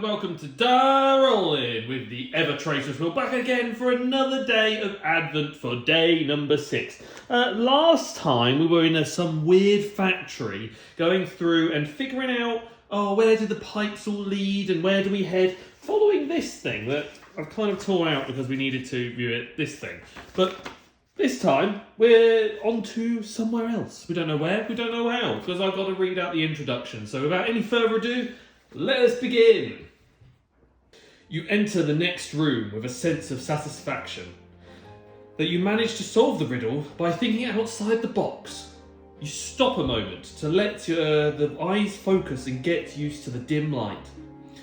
welcome to Die Rollin with the Ever Tracers. We're back again for another day of Advent for day number 6. Last time we were in some weird factory going through and figuring out, where do the pipes all lead and where do we head, following this thing that I've kind of torn out because we needed to view it, this thing. But this time, we're on to somewhere else. We don't know where, we don't know how, because I've got to read out the introduction. So without any further ado, let us begin. You enter the next room with a sense of satisfaction that you managed to solve the riddle by thinking outside the box. You stop a moment to let the eyes focus and get used to the dim light.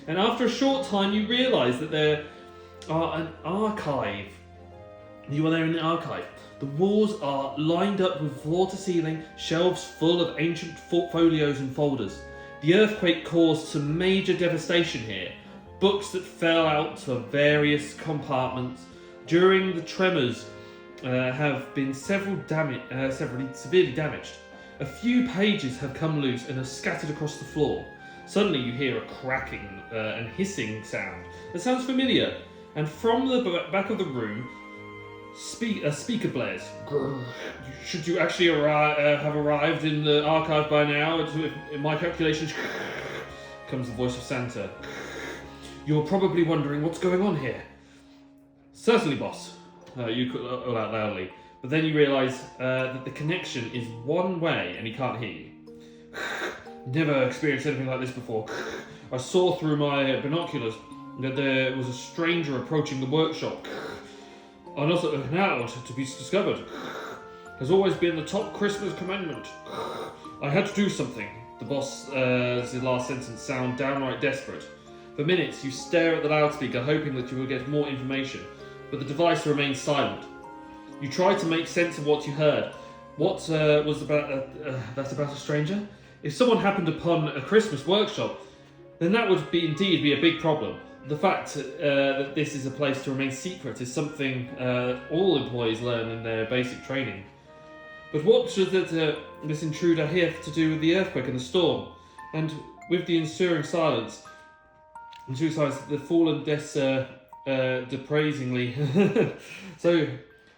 And after a short time, you realise that there are an archive. You are there in the archive. The walls are lined up with floor-to-ceiling shelves full of ancient folios and folders. The earthquake caused some major devastation here. Books that fell out of various compartments. During the tremors have been severely severely damaged. A few pages have come loose and are scattered across the floor. Suddenly you hear a cracking and hissing sound that sounds familiar. And from the back of the room, a speaker blares. Should you actually have arrived in the archive by now? In my calculations, comes the voice of Santa. You're probably wondering what's going on here. Certainly, boss. You call out loudly. But then you realise that the connection is one way and he can't hear you. Never experienced anything like this before. I saw through my binoculars that there was a stranger approaching the workshop. Are not allowed to be discovered. Has always been the top Christmas commandment. I had to do something. The boss's last sentence sound downright desperate. For minutes you stare at the loudspeaker hoping that you will get more information, but the device remains silent. You try to make sense of what you heard. What was about that about a stranger? If someone happened upon a Christmas workshop, then that would indeed be a big problem. The fact that this is a place to remain secret is something all employees learn in their basic training. But what should this intruder have to do with the earthquake and the storm? And with the ensuing silence, the fallen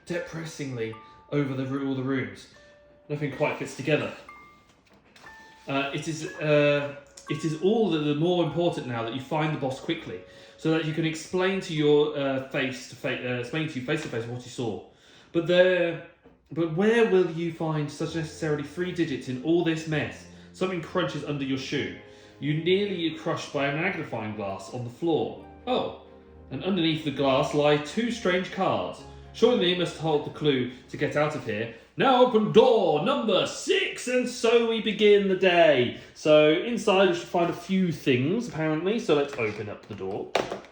depressingly over all the rooms. Nothing quite fits together. It is all the more important now that you find the boss quickly, so that you can explain to you face to face what you saw. But where will you find such necessarily 3 digits in all this mess? Something crunches under your shoe. You nearly are crushed by a magnifying glass on the floor. Oh, and underneath the glass lie 2 strange cards. Surely they must hold the clue to get out of here. Now open door number 6, and so we begin the day. So inside we should find a few things apparently. So let's open up the door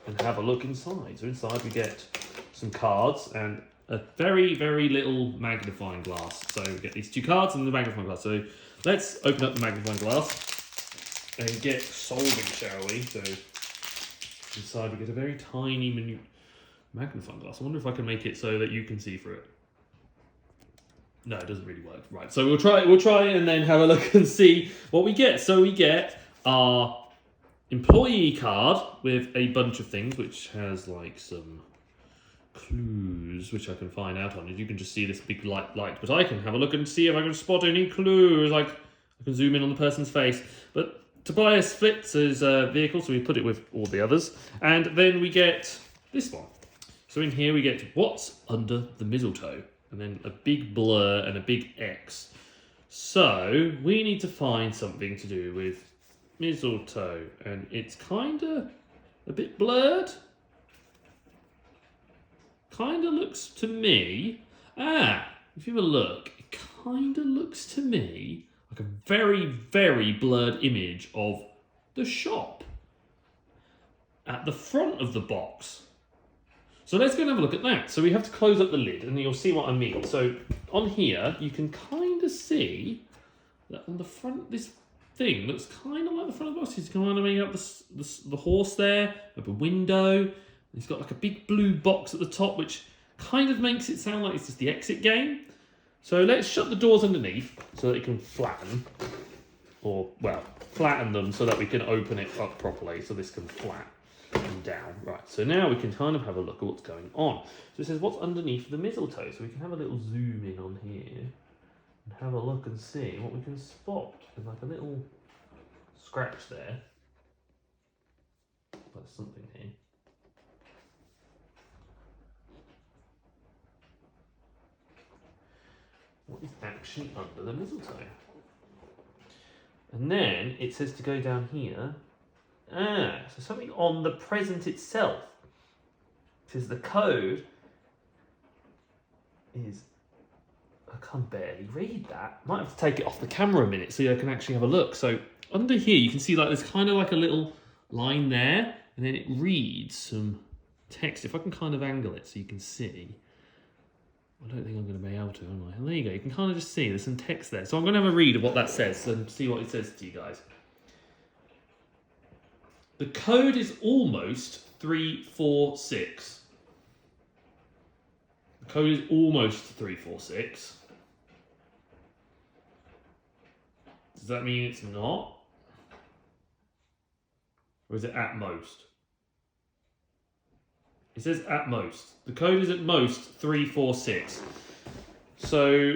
and have a look inside. So inside we get some cards and a very, very little magnifying glass. So we get these 2 cards and the magnifying glass. So let's open up the magnifying glass and get solving, shall we? So inside we get a very tiny, minute magnifying glass. I wonder if I can make it so that you can see through it. No, it doesn't really work. Right, so we'll try and then have a look and see what we get. So we get our employee card with a bunch of things, which has like some clues, which I can find out on. You can just see this big light, but I can have a look and see if I can spot any clues. Like I can zoom in on the person's face. But Tobias flips his vehicle, so we put it with all the others. And then we get this one. So in here we get what's under the mistletoe. And then a big blur and a big X. So we need to find something to do with mistletoe. And it's kind of a bit blurred. Kind of looks to me... if you have a look, it kind of looks to me like a very, very blurred image of the shop at the front of the box. So let's go and have a look at that. So we have to close up the lid and you'll see what I mean. So on here, you can kind of see that on the front, this thing looks kind of like the front of the box. It's kind of making up the horse there, with a window. It's got like a big blue box at the top, which kind of makes it sound like it's just the exit game. So let's shut the doors underneath so that it can flatten. Or, well, flatten them so that we can open it up properly. So this can flat. and down. Right, so now we can kind of have a look at what's going on. So it says, what's underneath the mistletoe? So we can have a little zoom in on here and have a look and see what we can spot. There's like a little scratch there. There's something here. What is actually under the mistletoe? And then it says to go down here. So something on the present itself. It says the code is, I can barely read that. Might have to take it off the camera a minute so you can actually have a look. So under here you can see like there's kind of like a little line there, and then it reads some text. If I can kind of angle it so you can see. I don't think I'm going to be able to, am I? And there you go. You can kind of just see there's some text there. So I'm going to have a read of what that says and see what it says to you guys. The code is almost 346. The code is almost 346. Does that mean it's not? Or is it at most? It says at most. The code is at most 346. So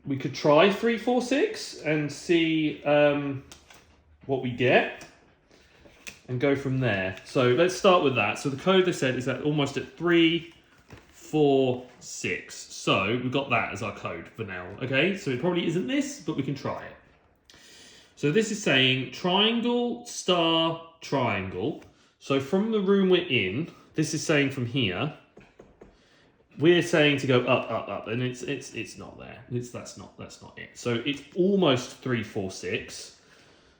we could try 346 and see what we get and go from there. So let's start with that. So the code they said is at almost at 346. So we've got that as our code for now. Okay, so it probably isn't this, but we can try it. So this is saying triangle, star, triangle. So from the room we're in, this is saying from here, we're saying to go up, up, up, and it's not there. That's not it. So it's almost 346.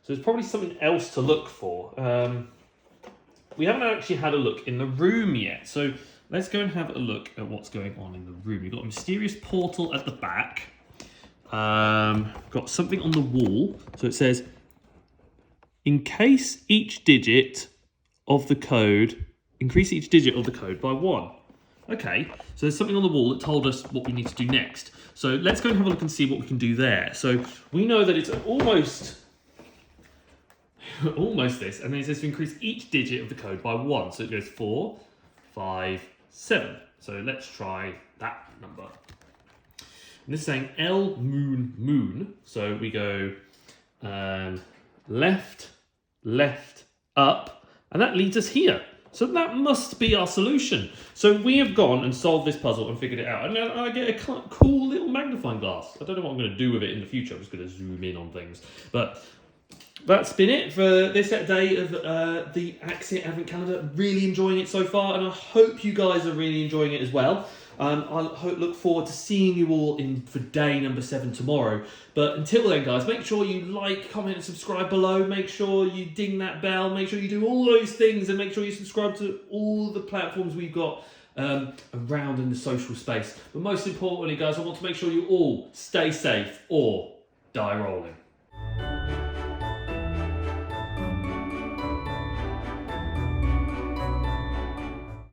So there's probably something else to look for. We haven't actually had a look in the room yet. So let's go and have a look at what's going on in the room. We've got a mysterious portal at the back. Got something on the wall. So it says, increase each digit of the code by 1. Okay, so there's something on the wall that told us what we need to do next. So let's go and have a look and see what we can do there. So we know that it's almost this, and then it says to increase each digit of the code by 1. So it goes 4, 5, 7. So let's try that number. And this is saying L moon moon. So we go left, left, up, and that leads us here. So that must be our solution. So we have gone and solved this puzzle and figured it out. And now I get a cool little magnifying glass. I don't know what I'm going to do with it in the future. I'm just going to zoom in on things. But that's been it for this day of the Axit Advent Calendar. Really enjoying it so far, and I hope you guys are really enjoying it as well. I look forward to seeing you all for day number 7 tomorrow. But until then, guys, make sure you like, comment, and subscribe below. Make sure you ding that bell. Make sure you do all those things, and make sure you subscribe to all the platforms we've got around in the social space. But most importantly, guys, I want to make sure you all stay safe or die rolling.